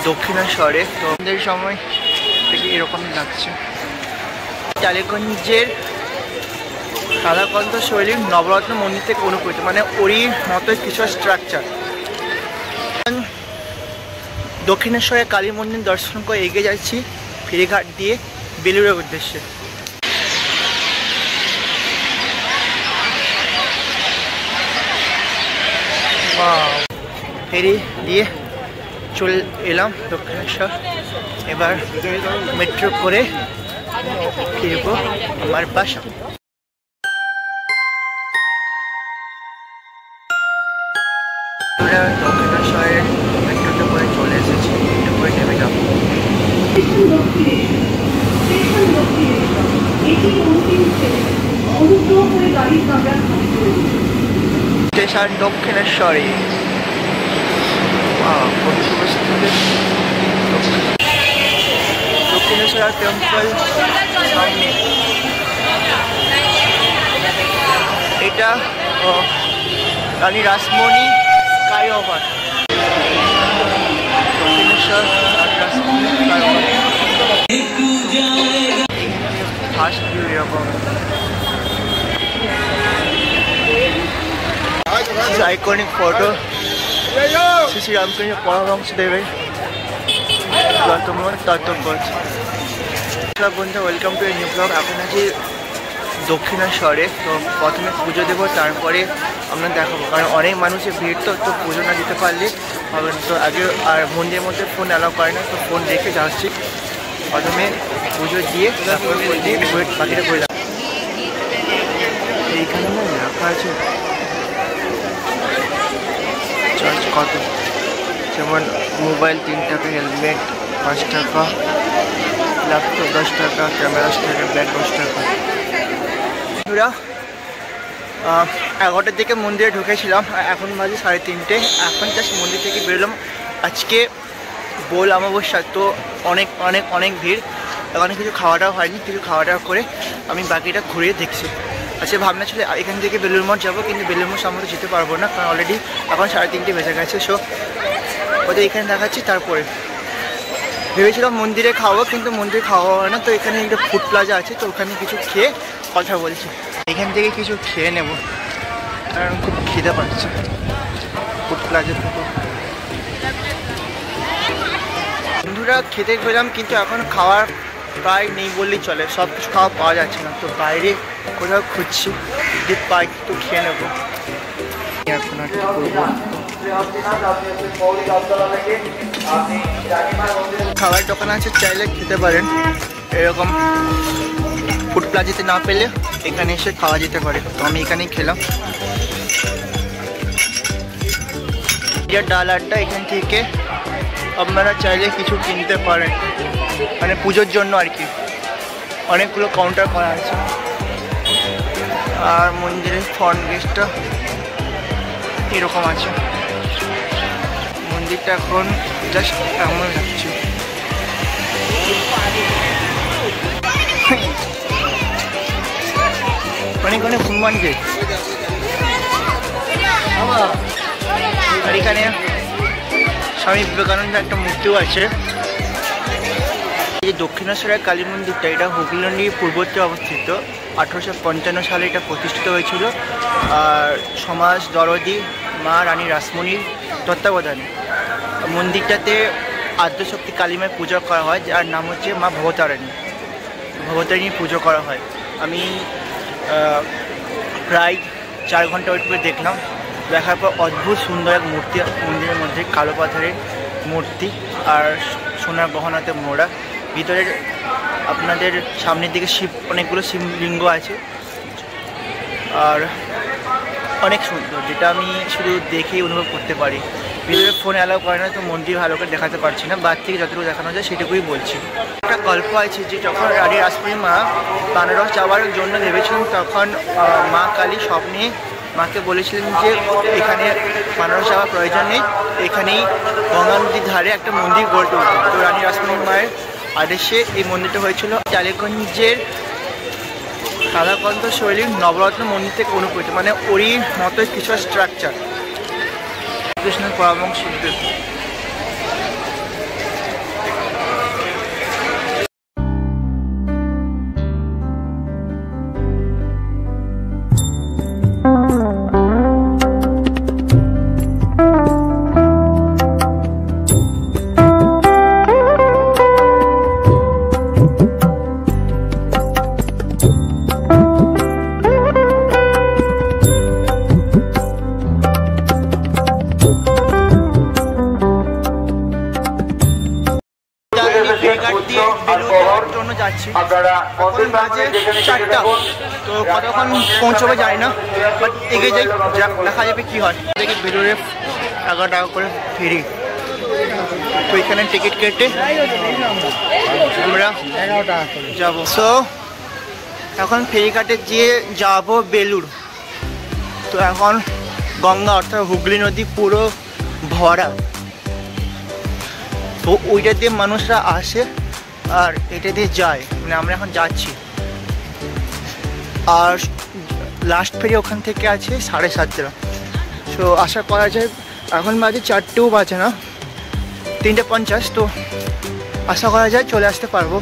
দক্ষিণেশ্বরে। তো আমাদের সময় থেকে এরকমই লাগছে। টালিগঞ্জের রাধাকান্ত শৈলীর নবরত্ন মন্দির থেকে অনুপ্রেরিত, মানে ওরই মতো কিছু স্ট্রাকচার। দক্ষিণেশ্বরে কালী মন্দির দর্শন করে এগিয়ে যাচ্ছি ফেরিঘাট দিয়ে বেলুড়ের উদ্দেশ্যে। ফেরি দিয়ে চলে এলাম দক্ষিণেশ্বর। এবার মেট্রো করে ফিরবো আমার বাসা। দক্ষিণেশ্বরের মেট্রোতে করে চলে এসেছি, করে নেমে যাব স্টেশন দক্ষিণেশ্বরে। দক্ষিণেশ্বর টেম্পল সামনে। এটা রানী রাসমণি ফ্লাইওভার। দক্ষিণেশ্বর রানী রাসমণি ফ্লাইওভার ফার্স্ট ভিউ এরকম। আইকনিক ফটো শ্রী শ্রী রামকৃষ্ণ পরমহংস দেবের তত্ত্ববোধ। বন্ধু, welcome to a new blog. এখন আছি দক্ষিণেশ্বরে। তো প্রথমে পুজো দেবো, তারপরে আমরা দেখাবো, কারণ অনেক মানুষের ভিড়। তো পুজো না দিতে পারলে হবে না। তো আগে আর মন্দিরের মধ্যে ফোন অ্যালাউ করে না, তো ফোন রেখে যাচ্ছি। প্রথমে পুজো দিয়ে তারপরে বাকিটা করে দেবো। এইখানে রাখা আছে চার্জ কত, যেমন মোবাইল 3 টাকা, হেলমেট 5 টাকা, ল্যাপটপ 10 টাকা, ক্যামেরা 10 টাকা, ব্যাগ 10 টাকা। 11টার দিকে মন্দিরে ঢুকেছিলাম, এখন বাজে 3:30। এখন জাস্ট মন্দির থেকে বেরোলাম। আজকে বোল অমাবস্যা, তো অনেক অনেক অনেক ভিড়। এখন কিছু খাওয়া দাওয়া হয়নি, কিছু খাওয়া দাওয়া করে আমি বাকিটা ঘুরিয়ে দেখছি। আচ্ছা, ভাবনা ছিল এখান থেকে বেলুড় মঠ যাবো, কিন্তু বেলুড় মঠ সামনে যেতে পারবো না, কারণ অলরেডি এখন 3:30 বেজে গেছে। সো ওদের এখানে দেখাচ্ছি। তারপরে ভেবেছিলাম মন্দিরে খাওয়াবো, কিন্তু মন্দিরে খাওয়া হয় না। তো এখানে একটা ফুড প্লাজা আছে, তো ওখানে কিছু খেয়ে কথা বলছি। এখান থেকে কিছু খেয়ে নেব, কারণ খুব খিদে পাচ্ছে। ফুড প্লাজা থেকে বন্ধুরা খেতে গেলাম, কিন্তু এখন খাওয়ার প্রায় নেই বললেই চলে। সব কিছু খাওয়া পাওয়া যাচ্ছে না, তো বাইরে কোথাও খুঁজছি, যে পাই তো খেয়ে নেবো। এখন আর কি করবো। খাবার দোকান আছে, চাইলে খেতে পারেন। এরকম ফুড প্লাজাতে না পেলে এখানে এসে খাওয়া যেতে পারে। তো আমি এখানেই খেলাম। ডাল আড্ডা, এখান থেকে আপনারা চাইলে কিছু কিনতে পারেন, মানে পুজোর জন্য আর কি। অনেকগুলো কাউন্টার করা আছে। আর মন্দিরের ফ্রন্ট গেটটা এরকম আছে। মন্দিরটা এখন জাস্ট এমন লাগছে। অনেক অনেক হনুমান গেট। আর এখানে স্বামী বিবেকানন্দের একটা মূর্তিও আছে। এই দক্ষিণেশ্বরের কালী মন্দিরটা, এটা হুগলি পূর্ববর্তী অবস্থিত। 1855 সালে এটা প্রতিষ্ঠিত হয়েছিল, আর সমাজ দরদি মা রানী রাসমণির তত্ত্বাবধানে। মন্দিরটাতে আদ্যশক্তি কালীমায় পূজা করা হয়, যার নাম হচ্ছে মা ভবতারিণী। ভবতারিণী পুজো করা হয়। আমি প্রায় 4 ঘন্টা ওয়েট করে দেখলাম। দেখার পর অদ্ভুত সুন্দর এক মূর্তি মন্দিরের মধ্যে, কালো পাথরের মূর্তি আর সোনার গহনাতে মোড়া। ভিতরের আপনাদের সামনের দিকে অনেকগুলো শিবলিঙ্গ আছে, আর অনেক সুন্দর, যেটা আমি শুধু দেখেই অনুভব করতে পারি। ভিতরে ফোন অ্যালাউ করে না, তো মন্দির ভালো করে দেখাতে পারছি না। বাদ থেকে যতটুকু দেখানো যায় সেটুকুই বলছি। একটা গল্প আছে যে যখন রানী রাসমণি মা বানারস যাওয়ার জন্য ভেবেছিলেন, তখন মা কালী স্বপ্নে মাকে বলেছিলেন যে এখানে বানারস যাওয়ার প্রয়োজন নেই, এখানেই গঙ্গা নদীর ধারে একটা মন্দির গড়ে তুলতে। তো রানী রাসমণি মায়ের আদেশে এই মন্দিরটা হয়েছিল। টালিগঞ্জের রাধাকান্ত শৈলীর নবরত্ন মন্দির থেকে অনুপ্রেরিত, মানে ওরই মতো কিছু স্ট্রাকচার। কৃষ্ণের পরমহংস দেব যাচ্ছি। এখন বাজে 4টা, তো কতক্ষণ পৌঁছবে জানি না, বাট এগিয়ে যাই, দেখা যাবে কি হয়। দেখি বেলুড়ে 11 টাকা করে ফেরি, তো এখানে টিকিট কেটে আমরা যাবো। সো এখন ফেরিঘাটে গিয়ে যাবো বেলুড়। তো এখন গঙ্গা অর্থাৎ হুগলি নদী পুরো ভরা, তো ওইটা দিয়ে মানুষরা আসে আর এটা দিয়ে যায়, মানে আমরা এখন যাচ্ছি। আর লাস্ট ফেরি ওখান থেকে আছে 7:30। সো আশা করা যায় এখন বাজে 4টেও বাজে না, 3:50, তো আশা করা যায় চলে আসতে পারবো।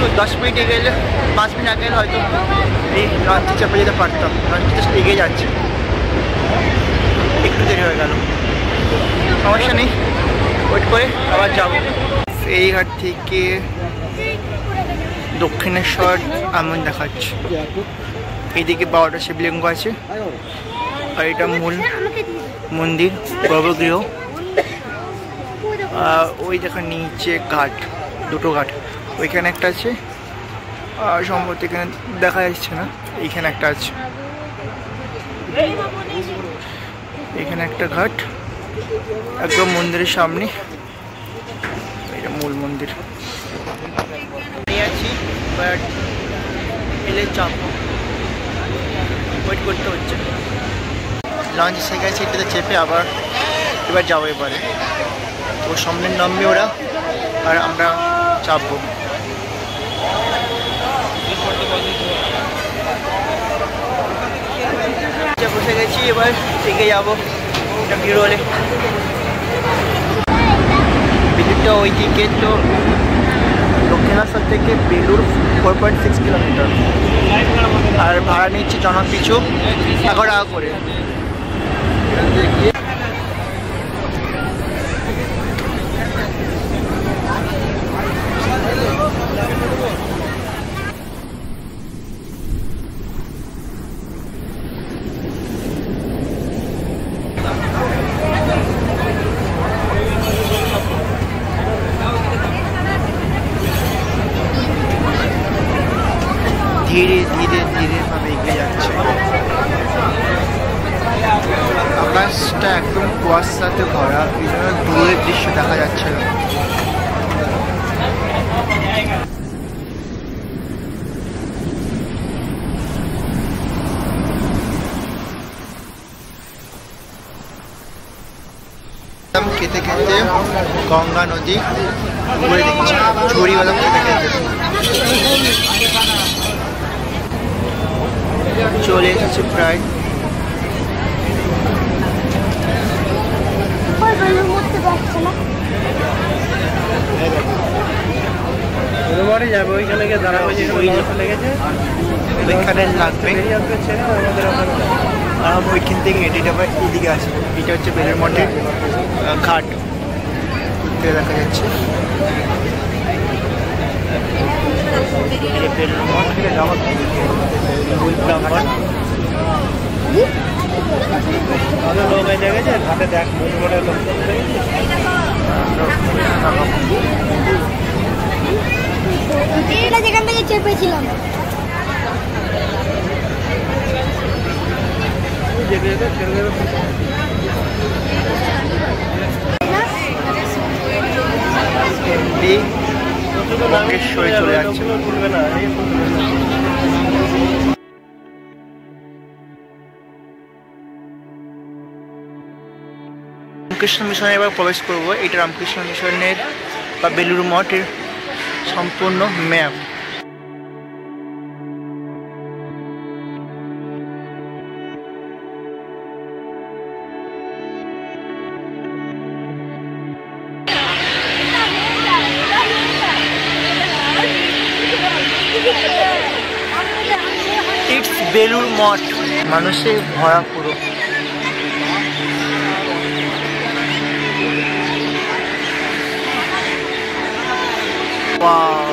তো 10 মিনিট গেলে 5 মিনিট আগে হয়তো এই লঞ্চে চেপে যেতে পারতাম। লঞ্চটা এগিয়ে যাচ্ছে, একটু দেরি হয়ে গেল, সমস্যা নেই, ওয়েট করে আবার যাবো। ফেরিঘাট থেকে দক্ষিণেশ্বর এমন দেখাচ্ছে, এইদিকে 12টা শিবলিঙ্গ আছে, আর এটা মূল মন্দির গর্ভগৃহ। ওই দেখা নিচে ঘাট, দুটো ঘাট, ওইখানে একটা আছে, আর সম্ভবত এখানে দেখা যাচ্ছে না, এইখানে একটা আছে, এখানে একটা ঘাট একদম মন্দিরের সামনে, এটা মূল মন্দির। আছি বাট এলে চাপ, ওয়েট করতে হচ্ছে। লঞ্চ এসে গেছে, এটাতে চেপে আবার এবার যাবো এবারে। তো সামনে নামবে ওরা আর আমরা চাপবো। বসে গেছি, এবার এগিয়ে যাবো, এটা ভিড় হলে। বেলুড়টা ওই দিকে, তো দক্ষিণেশ্বর থেকে বেলুড় 4.6 কিলোমিটার, আর ভাড়া নিচ্ছে জনপিছু 11 টাকা করে। ধীরে ধীরে ধীরে ভাবে এগিয়ে যাচ্ছে, আকাশটা একদম কুয়াশাতে ভরা, এই জন্য দূরের দৃশ্য দেখা যাচ্ছে না। খেতে খেতে গঙ্গা নদী ঘুরে দিচ্ছে, ঝুড়িওয়ালা খেতে খেতে চলে এসেছে প্রায়। যাবে ওইখানে গিয়ে দাঁড়াবো, ওইখানে লাগবে, আর ওইখান থেকে হেঁটে আবার এদিকে আসে। এটা হচ্ছে বেলুড় মঠের ঘাট, দেখা যাচ্ছে বেলুড় মঠ মূল ব্রাহ্মণ। লোক এই জায়গায় ঘাটে দেখ, যেখান থেকে চেপেছিলাম চলে যাচ্ছে। রামকৃষ্ণ মিশনে এবার প্রবেশ করবো। এটা রামকৃষ্ণ মিশনের বা বেলুড় মঠের সম্পূর্ণ ম্যাপ। ইটস বেলুড় মঠ, মানুষে ভরা পুরো। Wow.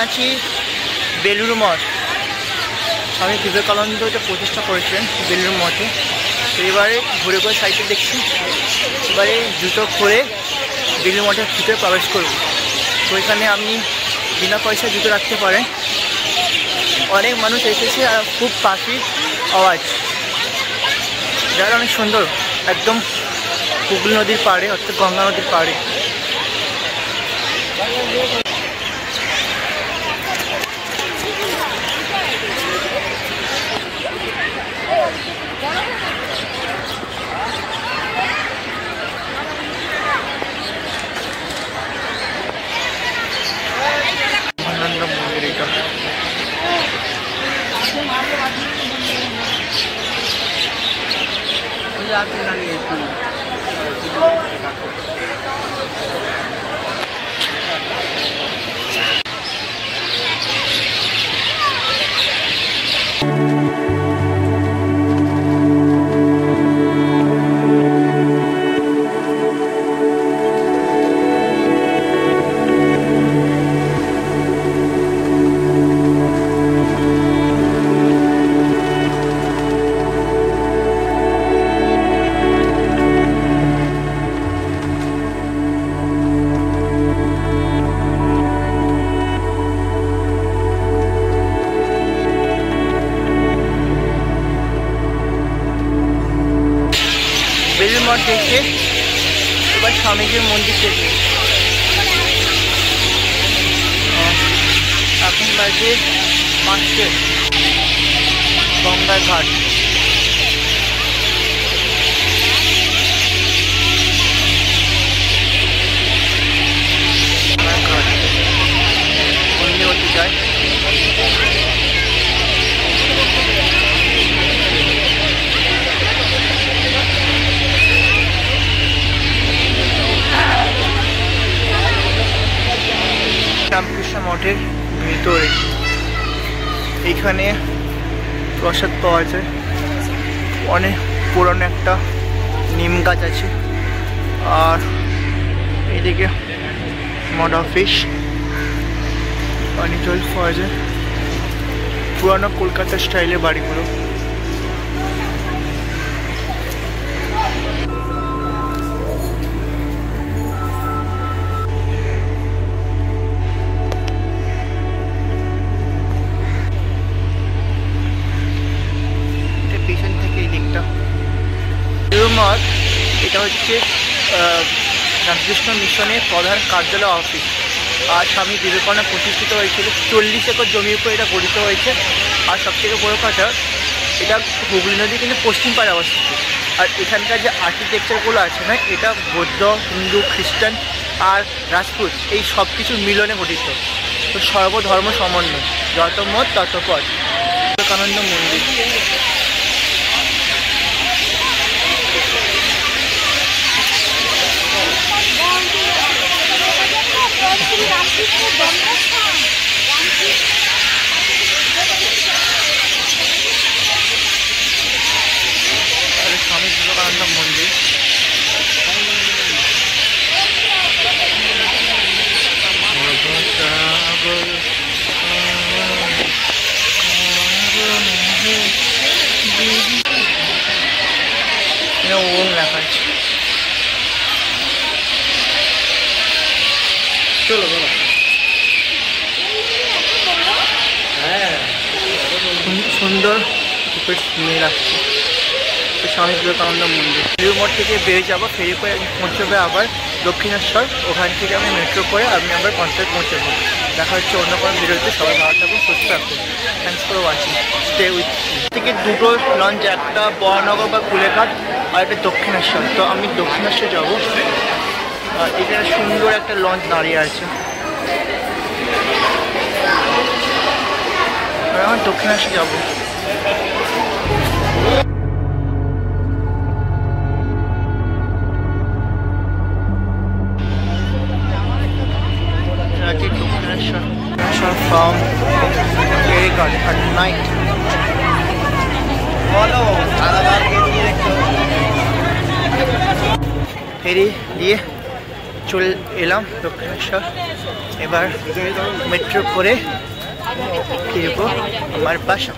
আছি বেলুড় মঠ। স্বামী বিবেকানন্দ এটা প্রতিষ্ঠা করেছিলেন বেলুড় মঠে। এবারে ঘুরে ঘুরে সাইডে দেখছি, এবারে জুতো খুলে বেলুড় মঠের ভিতরে প্রবেশ করব। তো এখানে আপনি বিনা পয়সায় জুতো রাখতে পারেন। অনেক মানুষ এসেছে আর খুব পাখির আওয়াজ, যারা অনেক সুন্দর, একদম হুগলি নদীর পাড়ে অর্থাৎ গঙ্গা নদীর পাড়ে। আনন্দ মন্দির এটা। বেলুড় মঠ দেখে এবার স্বামীজির মন্দির দেখে। এখন বাজে 5টে, গঙ্গার ঘাট। মন্দির হতে যায়। রামকৃষ্ণ মঠের ভিতরে এইখানে প্রসাদ পাওয়া যায়। অনেক পুরনো একটা নিম গাছ আছে। আর এইদিকে মঠ অফিস, পানি জল পাওয়া যায়। পুরানো কলকাতা স্টাইলের বাড়িগুলো। পেছন থেকে এই দিকটা বেলুড় মঠ, এটা হচ্ছে রামকৃষ্ণ মিশনের প্রধান কার্যালয় অফিস। আর স্বামী বিবেকানন্দ প্রতিষ্ঠিত হয়েছিল। 40 একর জমির উপর এটা গঠিত হয়েছে। আর সবথেকে বড় কথা, এটা হুগলি নদী কিন্তু পশ্চিম পাড়ে অবস্থিত। আর এখানকার যে আর্কিটেকচারগুলো আছে না, এটা বৌদ্ধ, হিন্দু, খ্রিস্টান আর রাজপুত এই সব কিছুর মিলনে গঠিত। তো সর্বধর্ম সমন্বয়, যত মত তত পথ। বিবেকানন্দ মন্দির। স্বামী বিবেকানন্দ মন্দির। ওম লেখা আছে। চলো বলো। হ্যাঁ, সুন্দর স্মেল আসছে। স্বামী বিবেকানন্দ মন্দির। বেলুড় মঠ থেকে বেরিয়ে যাবো, ফেরি করে পৌঁছবে আবার দক্ষিণেশ্বর। ওখান থেকে আমি মেট্রো করে আমি আবার কনসার্ট পৌঁছবো। দেখা হচ্ছে অন্য কোনো ভিডিওতে। সবাই ভালো থাকুন, সুস্থ থাকুন। Thanks for watching, stay with. থেকে দুটো লঞ্চ, একটা বরানগর বা কুলেঘাট আর একটা দক্ষিণেশ্বর। তো আমি দক্ষিণেশ্বর যাবো। এখানে সুন্দর একটা লঞ্চ দাঁড়িয়ে আছে। এখন দক্ষিণেশ্বর যাবো। From Ferryঘাট at night. ফেরি দিয়ে চলে এলাম দক্ষিণেশ্বর। এবার মেট্রো করে ফিরবো আমার বাসা।